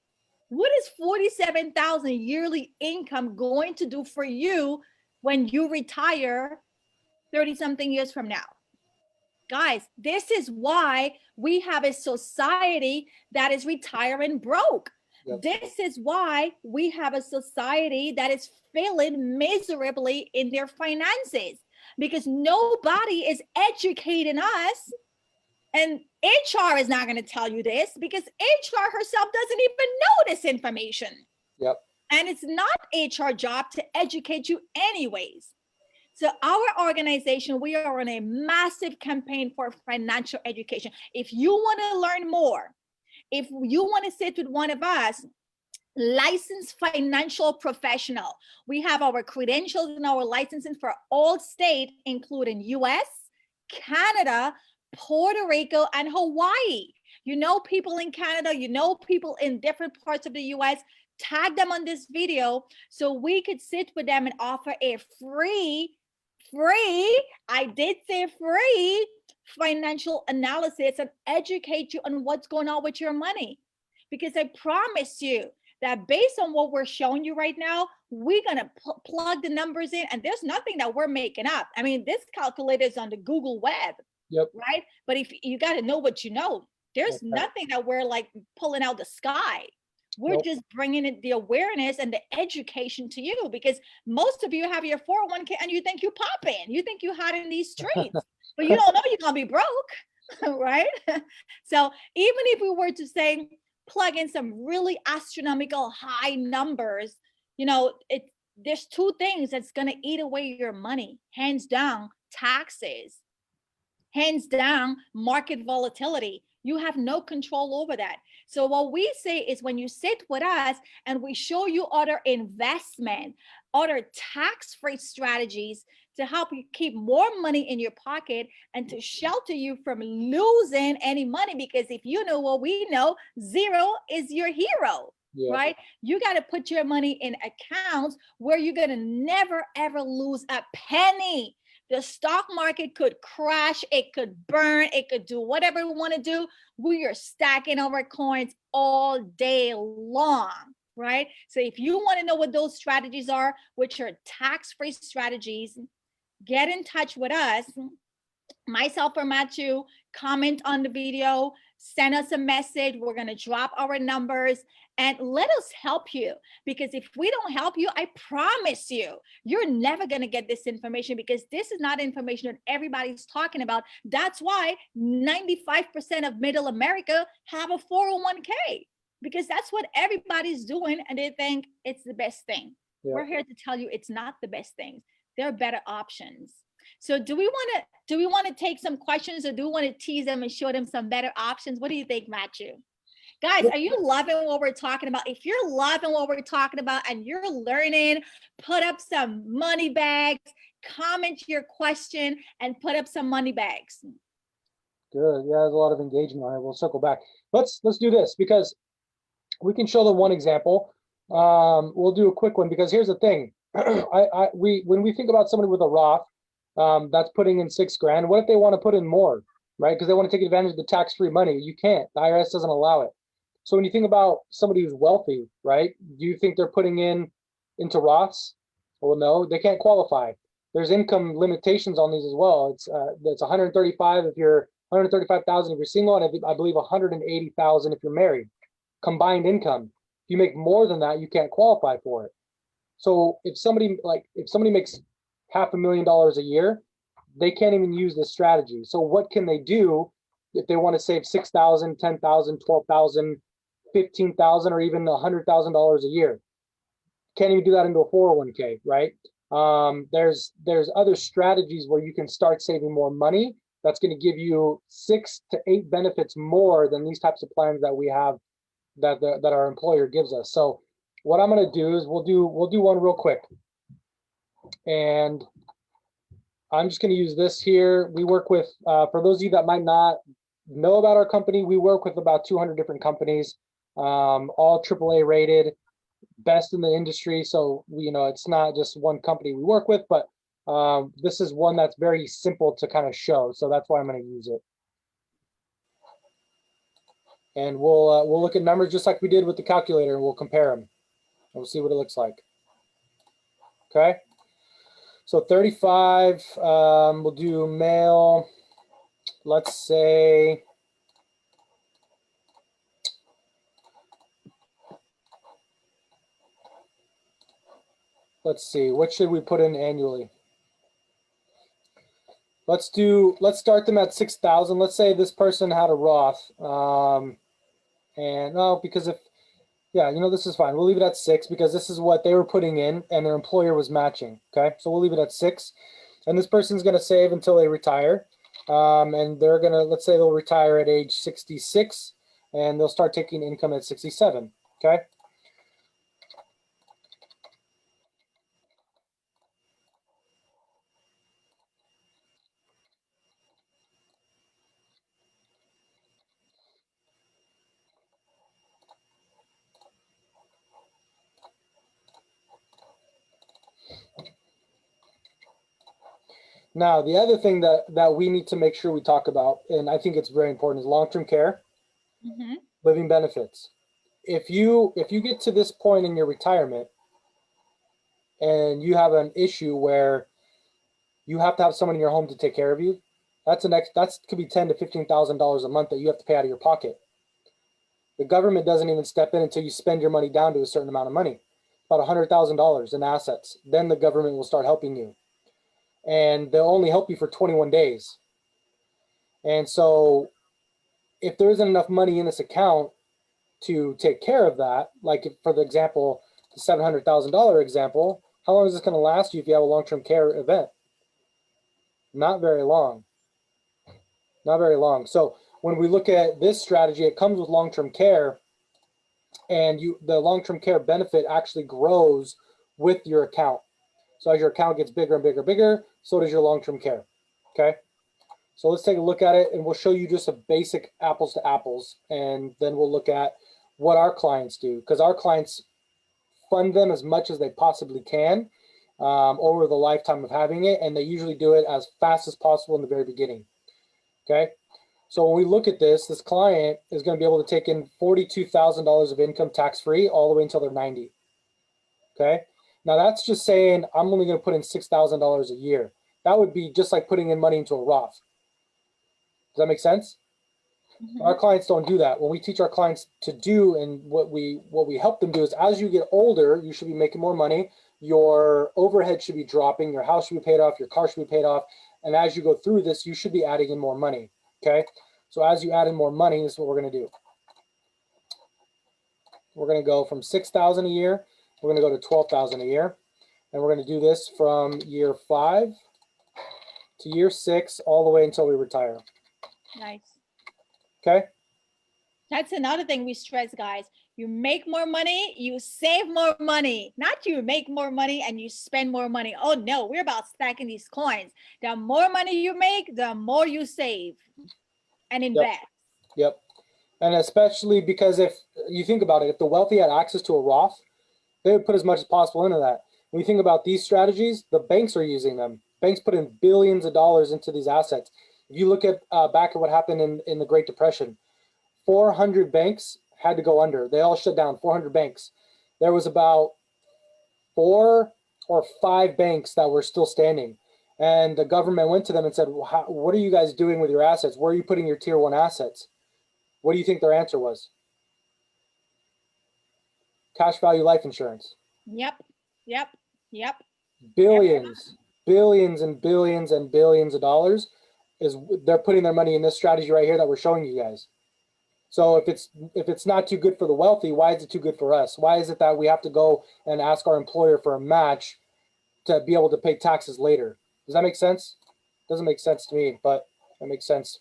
What is 47,000 yearly income going to do for you when you retire 30 something years from now? Guys, this is why we have a society that is retiring broke. Yep. This is why we have a society that is failing miserably in their finances, because nobody is educating us. And HR is not going to tell you this because HR herself doesn't even know this information. Yep. And it's not HR job to educate you anyways. So our organization, we are on a massive campaign for financial education. If you want to learn more, if you want to sit with one of us, licensed financial professional, we have our credentials and our licensing for all states, including US, Canada, Puerto Rico, and Hawaii. You know people in Canada, you know people in different parts of the US, tag them on this video so we could sit with them and offer a free, I did say free, financial analysis and educate you on what's going on with your money. Because I promise you that based on what we're showing you right now, we're going to plug the numbers in, and there's nothing that we're making up. I mean, this calculator is on the Google web. Yep. Right? But if you got to know what you know, there's nothing that we're like pulling out the sky. We're just bringing it the awareness and the education to you, because most of you have your 401k and you think you popping, you think you hot in these streets, but you don't know you're gonna be broke, right? So even if we were to say plug in some really astronomical high numbers, you know, there's two things that's gonna eat away your money, hands down: taxes, hands down market volatility. You have no control over that. So what we say is, when you sit with us and we show you other investment, other tax-free strategies to help you keep more money in your pocket and to shelter you from losing any money, because if you know what we know, zero is your hero. Yeah. Right? You got to put your money in accounts where you're going to never, ever lose a penny. The stock market could crash, it could burn, it could do whatever we want to do. We are stacking our coins all day long, right? So if you want to know what those strategies are, which are tax-free strategies, get in touch with us. Myself or Matthew, comment on the video, send us a message. We're going to drop our numbers and let us help you, because if we don't help you, I promise you, you're never going to get this information, because this is not information that everybody's talking about. That's why 95% of middle America have a 401k, because that's what everybody's doing and they think it's the best thing. Yeah. We're here to tell you it's not the best thing. There are better options. So do we want to take some questions, or do we want to tease them and show them some better options? What do you think, Matthew? Guys, are you loving what we're talking about? If you're loving what we're talking about and you're learning, put up some money bags, comment your question, and put up some money bags. Good. Yeah, there's a lot of engagement on it. We'll circle back. Let's do this because we can show them one example. We'll do a quick one because here's the thing. When we think about somebody with a Roth that's putting in $6,000, what if they want to put in more, right? Because they want to take advantage of the tax-free money. You can't. The IRS doesn't allow it. So when you think about somebody who's wealthy, right? Do you think they're putting into Roths? Well, no, they can't qualify. There's income limitations on these as well. It's 135 if you're 135,000 if you're single, and I believe 180,000 if you're married. Combined income. If you make more than that, you can't qualify for it. So if somebody makes $500,000 a year, they can't even use this strategy. So what can they do if they want to save 6,000, 10,000, 12,000, 15,000, or even $100,000 a year? Can't even do that into a 401k, right? There's other strategies where you can start saving more money. That's going to give you 6 to 8 benefits more than these types of plans that we have that our employer gives us. So what I'm going to do is we'll do one real quick, and I'm just going to use this here. We work with, for those of you that might not know about our company, we work with about 200 different companies, all AAA rated, best in the industry. So it's not just one company we work with, but this is one that's very simple to kind of show. So that's why I'm going to use it. And we'll look at numbers just like we did with the calculator, and we'll compare them. And we'll see what it looks like. Okay. So 35, we'll do male, let's say, let's see, what should we put in annually? Let's start them at 6,000. Let's say this person had a Roth, and no, because this is fine. We'll leave it at 6 because this is what they were putting in and their employer was matching. Okay, so we'll leave it at 6, and this person's going to save until they retire, and they're going to, let's say they'll retire at age 66, and they'll start taking income at 67. Okay. Now, the other thing that we need to make sure we talk about, and I think it's very important, is long-term care, living benefits. If you get to this point in your retirement and you have an issue where you have to have someone in your home to take care of you, that could be $10,000 to $15,000 a month that you have to pay out of your pocket. The government doesn't even step in until you spend your money down to a certain amount of money, about $100,000 in assets. Then the government will start helping you. And they'll only help you for 21 days. And so if there isn't enough money in this account to take care of that, like for the example, the $700,000 example, how long is this going to last you if you have a long-term care event? Not very long. Not very long. So when we look at this strategy, it comes with long-term care, and the long-term care benefit actually grows with your account. So as your account gets bigger and bigger and bigger, so does your long-term care. Okay. So let's take a look at it, and we'll show you just a basic apples to apples, and then we'll look at what our clients do, because our clients fund them as much as they possibly can over the lifetime of having it, and they usually do it as fast as possible in the very beginning. Okay. So when we look at this client is going to be able to take in $42,000 of income tax-free all the way until they're 90. Okay. Now that's just saying I'm only going to put in $6,000 a year. That would be just like putting in money into a Roth. Does that make sense? Our clients don't do that. What we teach our clients to do, and what we help them do, is as you get older, you should be making more money. Your overhead should be dropping. Your house should be paid off. Your car should be paid off. And as you go through this, you should be adding in more money. Okay. So as you add in more money, this is what we're going to do. We're going to go from 6,000 a year. We're going to go to 12,000 a year. And we're going to do this from year 5 to year 6, all the way until we retire. Nice. Okay. That's another thing we stress, guys. You make more money, you save more money. Not you make more money and you spend more money. Oh no, we're about stacking these coins. The more money you make, the more you save and invest. Yep. And especially because if you think about it, if the wealthy had access to a Roth, they would put as much as possible into that. When you think about these strategies, the banks are using them. Banks put in billions of dollars into these assets. If you look at back at what happened in the Great Depression, 400 banks had to go under. They all shut down, 400 banks. There was about 4 or 5 banks that were still standing. And the government went to them and said, well, what are you guys doing with your assets? Where are you putting your tier 1 assets? What do you think their answer was? Cash value life insurance. Yep. Yep. Yep. Billions, billions and billions and billions of dollars is they're putting their money in this strategy right here that we're showing you guys. So if it's not too good for the wealthy, why is it too good for us? Why is it that we have to go and ask our employer for a match to be able to pay taxes later? Does that make sense? Doesn't make sense to me, but it makes sense.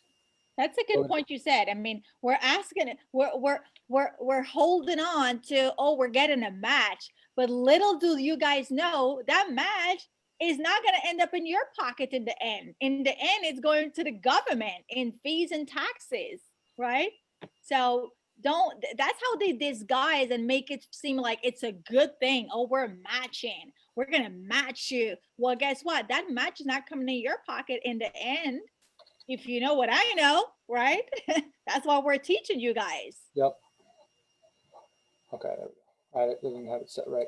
That's a good point you said. I mean, we're asking, we're holding on to, oh, we're getting a match, but little do you guys know that match is not going to end up in your pocket in the end. In the end, it's going to the government in fees and taxes, right? So that's how they disguise and make it seem like it's a good thing. Oh, we're matching. We're going to match you. Well, guess what? That match is not coming in your pocket in the end. If you know what I know, right? That's why we're teaching you guys. Yep. Okay. I didn't have it set right.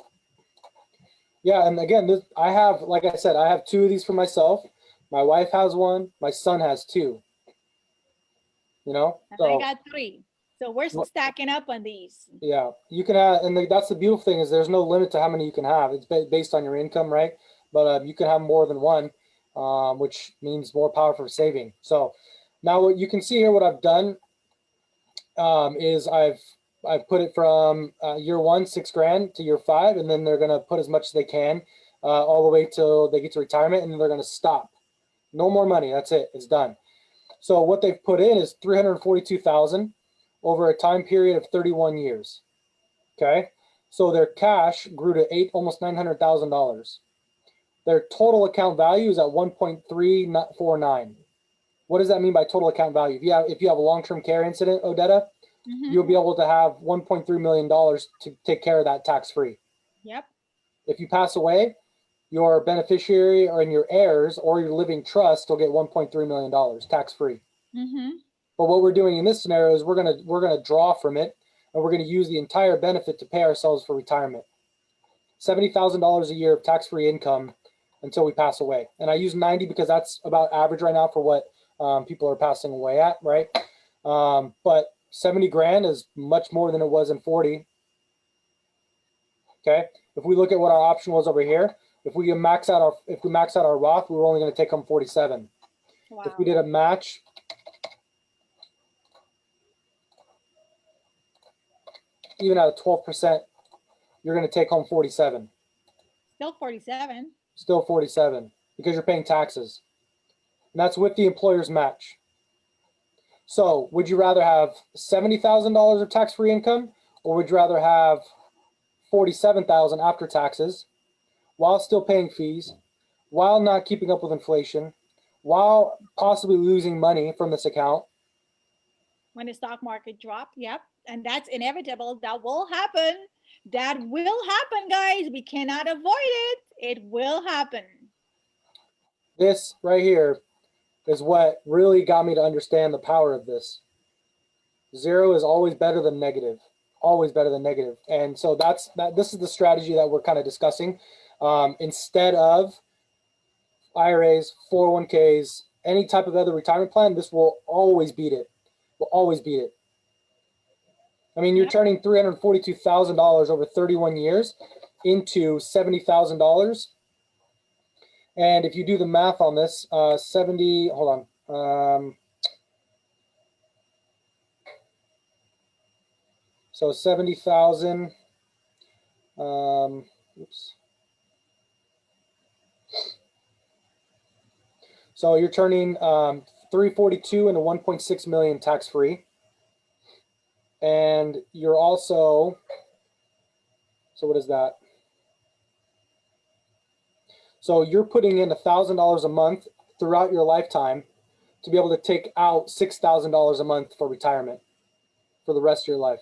Yeah, and again, I have, like I said, I have 2 of these for myself. My wife has 1. My son has 2. You know, so, I got 3. So we're stacking up on these. Yeah, you can have, and that's the beautiful thing is there's no limit to how many you can have. It's based on your income, right? But you can have more than 1, which means more power for saving. So now what you can see here, what I've done is I've put it from year 1, 6 grand to year 5, and then they're gonna put as much as they can all the way till they get to retirement, and then they're gonna stop. No more money. That's it. It's done. So what they've put in is 342,000 over a time period of 31 years. Okay, so their cash grew to almost $900,000. Their total account value is at 1.349. What does that mean by total account value? If you have a long-term care incident, Odetta, you'll be able to have $1.3 million to take care of that tax-free. Yep. If you pass away, your beneficiary or your heirs or your living trust will get $1.3 million tax-free. But what we're doing in this scenario is we're gonna draw from it, and we're gonna use the entire benefit to pay ourselves for retirement. $70,000 a year of tax-free income until we pass away. And I use 90 because that's about average right now for what people are passing away at, right? But 70 grand is much more than it was in 40. Okay, if we look at what our option was over here, if we max out our Roth, we were only going to take home 47. Wow. If we did a match, even at a 12%, you're going to take home 47. Still 47. Still 47 because you're paying taxes. And that's with the employer's match. So would you rather have $70,000 of tax-free income, or would you rather have $47,000 after taxes while still paying fees, while not keeping up with inflation, while possibly losing money from this account? When the stock market dropped, yep. And that's inevitable. That will happen. That will happen, guys. We cannot avoid it. It will happen. This right here is what really got me to understand the power of this. 0 is always better than negative. Always better than negative. And so this is the strategy that we're kind of discussing. Instead of IRAs, 401k's, any type of other retirement plan, this will always beat it. Will always beat it. I mean, you're turning $342,000 over 31 years into $70,000. And if you do the math on this, 70, hold on. So 70,000, oops. So you're turning 342 into 1.6 million tax-free. And you're also, so what is that? So you're putting in $1,000 a month throughout your lifetime to be able to take out $6,000 a month for retirement for the rest of your life.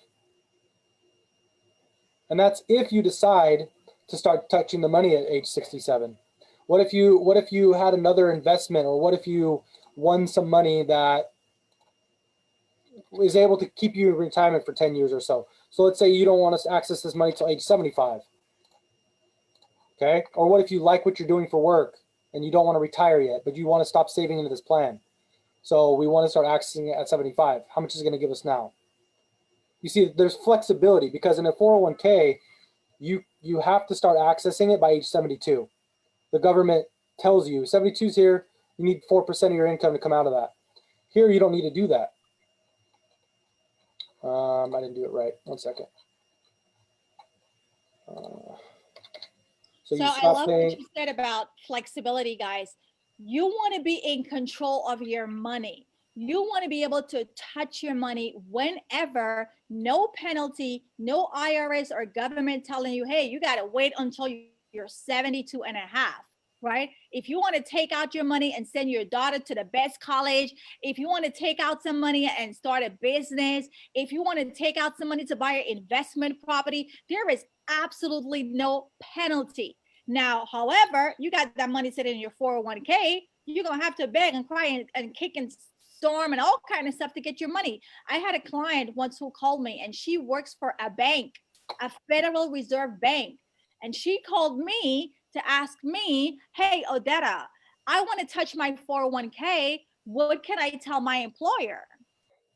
And that's if you decide to start touching the money at age 67. What if you had another investment, or what if you won some money that is able to keep you in retirement for 10 years or so? So let's say you don't want to access this money till age 75. Okay? Or what if you like what you're doing for work and you don't want to retire yet, but you want to stop saving into this plan? So we want to start accessing it at 75. How much is it going to give us now? You see, there's flexibility, because in a 401k, you have to start accessing it by age 72. The government tells you 72 is here, you need 4% of your income to come out of that. Here, you don't need to do that. I didn't do it right. One second. So I love what you said about flexibility, guys. You want to be in control of your money. You want to be able to touch your money whenever, no penalty, no IRS or government telling you, hey, you got to wait until you're 72 and a half, right? If you want to take out your money and send your daughter to the best college, if you want to take out some money and start a business, if you want to take out some money to buy an investment property, there is absolutely no penalty. Now, however, you got that money sitting in your 401k, you're going to have to beg and cry and kick and storm and all kind of stuff to get your money. I had a client once who called me, and she works for a bank, a Federal Reserve Bank. And she called me to ask me, hey, Odetta, I want to touch my 401k. What can I tell my employer?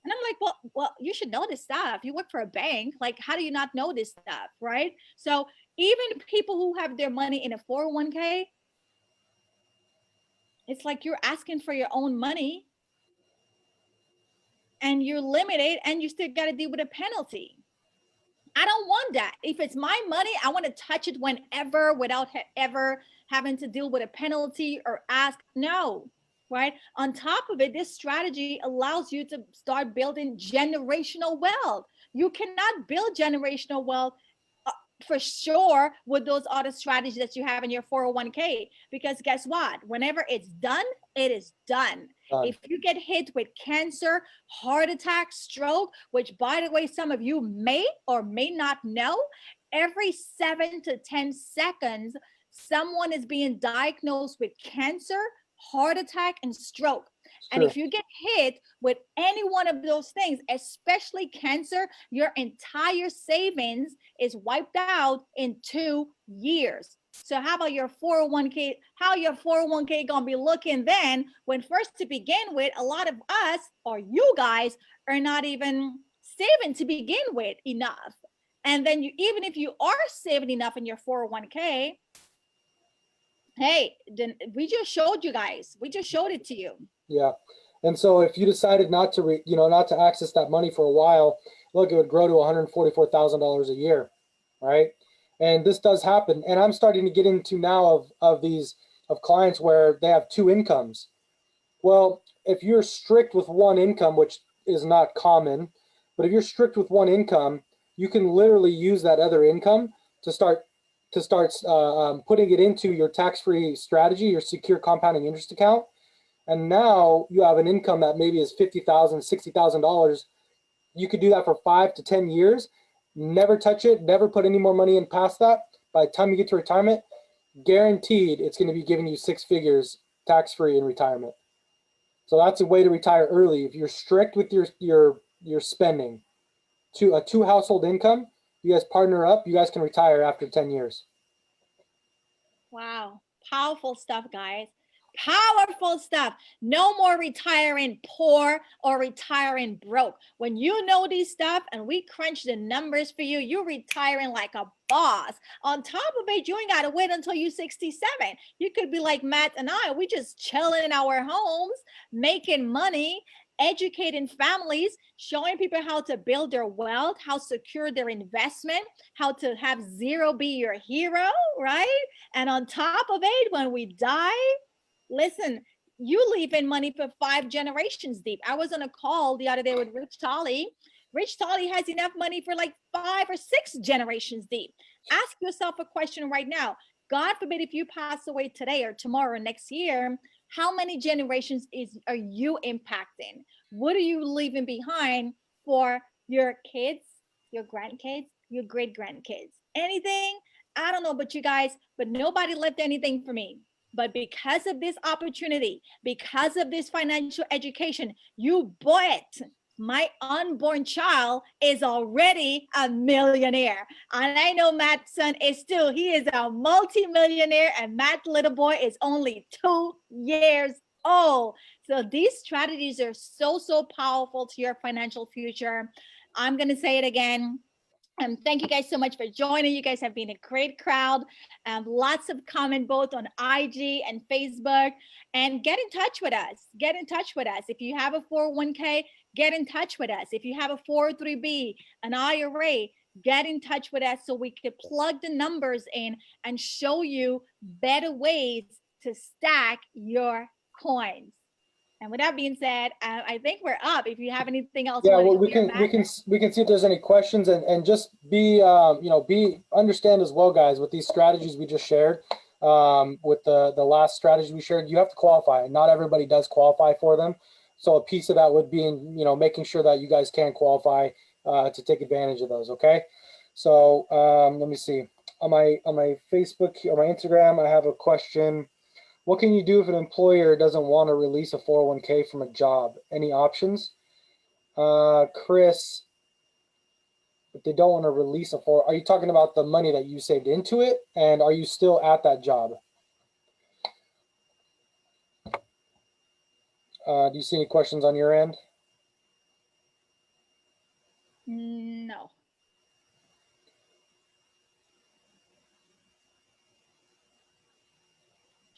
And I'm like, well, you should know this stuff. You work for a bank. Like, how do you not know this stuff, right? So even people who have their money in a 401k, it's like you're asking for your own money and you're limited, and you still got to deal with a penalty. I don't want that. If it's my money, I want to touch it whenever without ever having to deal with a penalty or ask. No, right? On top of it, this strategy allows you to start building generational wealth. You cannot build generational wealth for sure with those other strategies that you have in your 401k, because guess what? Whenever it's done, it is done. If you get hit with cancer, heart attack, stroke, which by the way, some of you may or may not know, every 7 to 10 seconds, someone is being diagnosed with cancer, heart attack, and stroke. And if you get hit with any one of those things, especially cancer, your entire savings is wiped out in 2 years. So how about your 401k? How your 401k gonna be looking then, when first to begin with, a lot of us or you guys are not even saving to begin with enough. And then you, even if you are saving enough in your 401k, hey, then we just showed you guys. We just showed it to you. Yeah. And so if you decided not to, not to access that money for a while, look, it would grow to $144,000 a year, right? And this does happen. And I'm starting to get into now of clients where they have two incomes. Well, if you're strict with one income, which is not common, but if you're strict with one income, you can literally use that other income to start putting it into your tax-free strategy, your secure compounding interest account. And now you have an income that maybe is $50,000, $60,000. You could do that for 5 to 10 years, never touch it, never put any more money in past that. By the time you get to retirement, guaranteed it's going to be giving you 6 figures tax-free in retirement. So that's a way to retire early. If you're strict with your spending, to a 2 household income, you guys partner up, you guys can retire after 10 years. Wow. Powerful stuff, guys. Powerful stuff. No more retiring poor or retiring broke. When you know these stuff and we crunch the numbers for you, you're retiring like a boss. On top of it, you ain't got to wait until you're 67. You could be like Matt and I. We just chilling in our homes, making money, educating families, showing people how to build their wealth, how to secure their investment, how to have zero be your hero, right? And on top of it, when we die, listen, you leave in money for 5 generations deep. I was on a call the other day with Rich Tolley. Rich Tolly has enough money for like 5 or 6 generations deep. Ask yourself a question right now. God forbid if you pass away today or tomorrow or next year, how many generations are you impacting? What are you leaving behind for your kids, your grandkids, your great grandkids? Anything? I don't know about you guys, but nobody left anything for me. But because of this opportunity, because of this financial education, you bought it. My unborn child is already a millionaire. And I know Matt's son is still, he is a multi-millionaire, and Matt little boy is only 2 years old. So these strategies are so, so powerful to your financial future. I'm going to say it again. Thank you guys so much for joining. You guys have been a great crowd. Lots of comment both on IG and Facebook. And get in touch with us. Get in touch with us. If you have a 401k, get in touch with us. If you have a 403b, an IRA, get in touch with us so we could plug the numbers in and show you better ways to stack your coins. And with that being said, I think we're up. If you have anything else, Yeah, well, we can see if there's any questions, and just be understand as well, guys, with these strategies we just shared, with the last strategy we shared, you have to qualify. Not everybody does qualify for them, so a piece of that would be in making sure that you guys can qualify to take advantage of those. Okay, so let me see on my Facebook or my Instagram, I have a question. What can you do if an employer doesn't want to release a 401k from a job? Any options? Chris, if they don't want to release are you talking about the money that you saved into it? And are you still at that job? Do you see any questions on your end? No.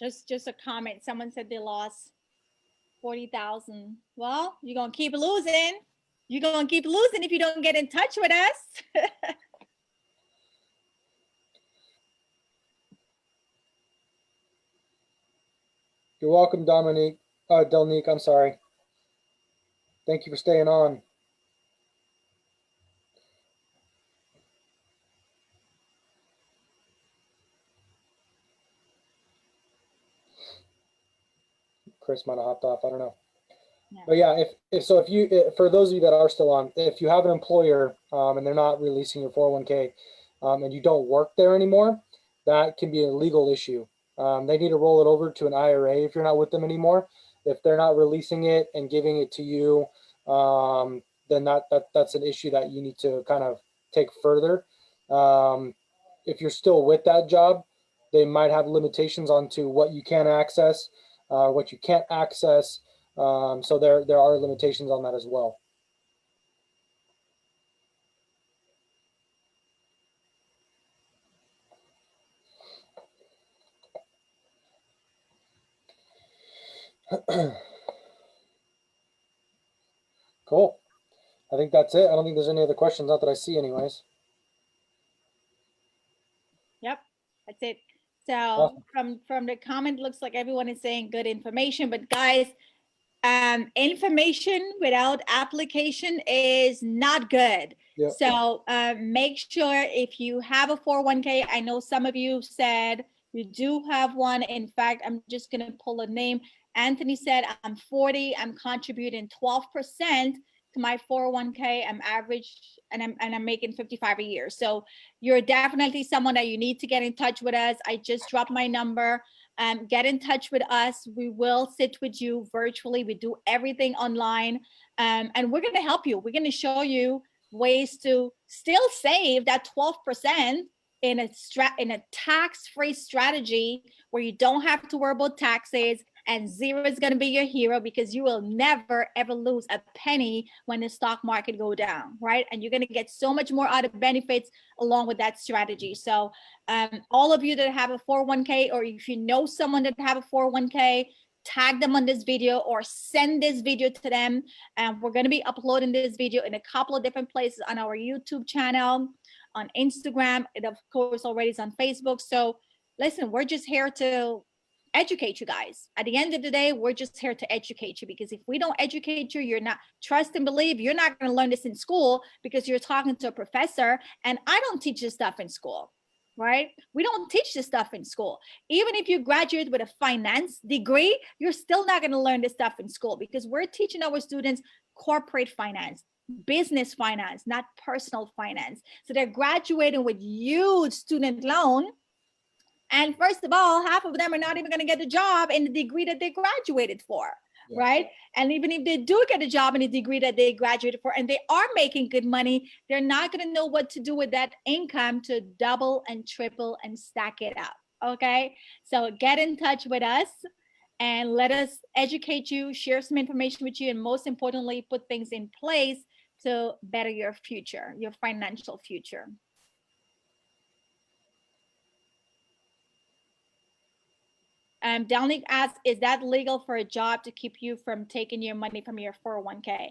Just a comment. Someone said they lost 40,000. Well, you're going to keep losing. You're going to keep losing if you don't get in touch with us. You're welcome, Delnique, I'm sorry. Thank you for staying on. Chris might have hopped off. I don't know. Yeah. But yeah, if for those of you that are still on, if you have an employer and they're not releasing your 401k and you don't work there anymore, that can be a legal issue. They need to roll it over to an IRA if you're not with them anymore. If they're not releasing it and giving it to you, then that's an issue that you need to kind of take further. If you're still with that job, they might have limitations onto what you can access, what you can't access. So there are limitations on that as well. Cool. I think that's it. I don't think there's any other questions, not that I see anyways. Yep, that's it. So awesome. From the comment, looks like everyone is saying good information, but guys, information without application is not good. Yep. So make sure if you have a 401k, I know some of you said you do have one. In fact, I'm just going to pull a name. Anthony said, I'm 40, I'm contributing 12% to my 401k. I'm average and I'm making 55 a year. So you're definitely someone that you need to get in touch with us. I just dropped my number. Get in touch with us. We will sit with you virtually. We do everything online, and we're going to help you. We're going to show you ways to still save that 12% in a tax-free strategy where you don't have to worry about taxes, and zero is going to be your hero because you will never ever lose a penny when the stock market go down, right? And you're going to get so much more out of benefits along with that strategy. So all of you that have a 401k, or if you know someone that have a 401k, tag them on this video or send this video to them. And we're going to be uploading this video in a couple of different places on our YouTube channel, on Instagram, and of course already is on Facebook. So listen, we're just here to educate you guys. At the end of the day, we're just here to educate you, because if we don't educate you, you're not, trust and believe, you're not going to learn this in school, because you're talking to a professor, and I don't teach this stuff in school, right? We don't teach this stuff in school. Even if you graduate with a finance degree, you're still not going to learn this stuff in school, because we're teaching our students corporate finance, business finance, not personal finance. So they're graduating with huge student loan. And first of all, half of them are not even going to get a job in the degree that they graduated for, Yeah. right? And even if they do get a job in the degree that they graduated for, and they are making good money, they're not going to know what to do with that income to double and triple and stack it up. Okay. So get in touch with us and let us educate you, share some information with you, and most importantly, put things in place to better your future, your financial future. Downlink asks, is that legal for a job to keep you from taking your money from your 401k?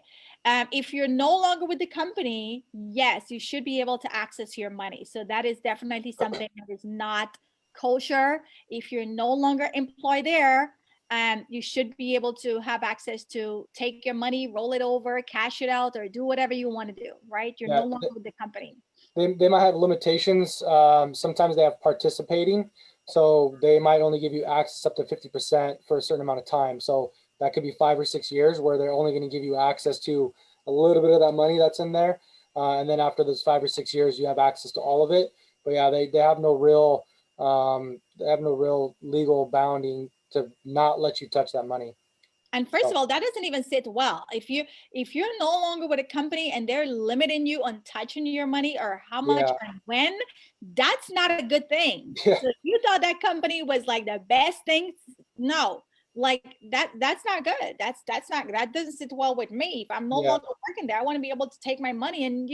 If you're no longer with the company, yes, you should be able to access your money. So that is definitely something that is not kosher. If you're no longer employed there, you should be able to have access to take your money, roll it over, cash it out, or do whatever you want to do, right? You're no longer with the company. They might have limitations. Sometimes they have participating. So they might only give you access up to 50% for a certain amount of time. So that could be 5 or 6 years where they're only going to give you access to a little bit of that money that's in there. And then after those 5 or 6 years, you have access to all of it. But yeah, they have no real legal bounding to not let you touch that money. And first of all, that doesn't even sit well. If you're no longer with a company and they're limiting you on touching your money or how much and when, that's not a good thing. Yeah. So if you thought that company was like the best thing, no, like that's not good. That doesn't sit well with me. If I'm no longer working there, I want to be able to take my money and,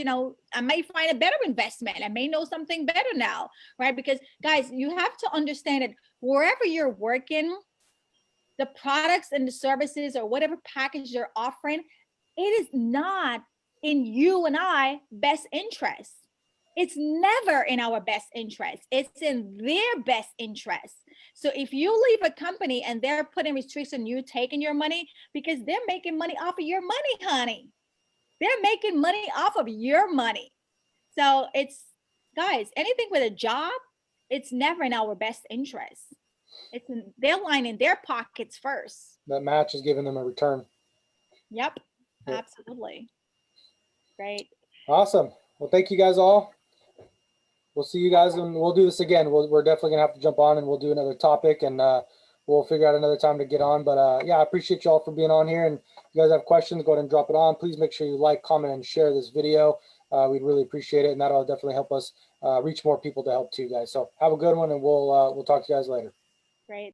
I may find a better investment. I may know something better now, right? Because guys, you have to understand that wherever you're working, the products and the services or whatever package they're offering, it is not in you and I best interest. It's never in our best interest. It's in their best interest. So if you leave a company and they're putting restrictions on you taking your money, because they're making money off of your money, honey. They're making money off of your money. So it's, guys, anything with a job, it's never in our best interest. It's in, they're lining their pockets first. That match is giving them a return. Yep, absolutely. Great. Awesome. Well, thank you guys all. We'll see you guys, and we'll do this again. We're definitely gonna have to jump on, and we'll do another topic, and we'll figure out another time to get on. But yeah, I appreciate you all for being on here. And if you guys have questions, go ahead and drop it on. Please make sure you like, comment, and share this video. We'd really appreciate it, and that'll definitely help us reach more people to help too, guys. So have a good one, and we'll talk to you guys later.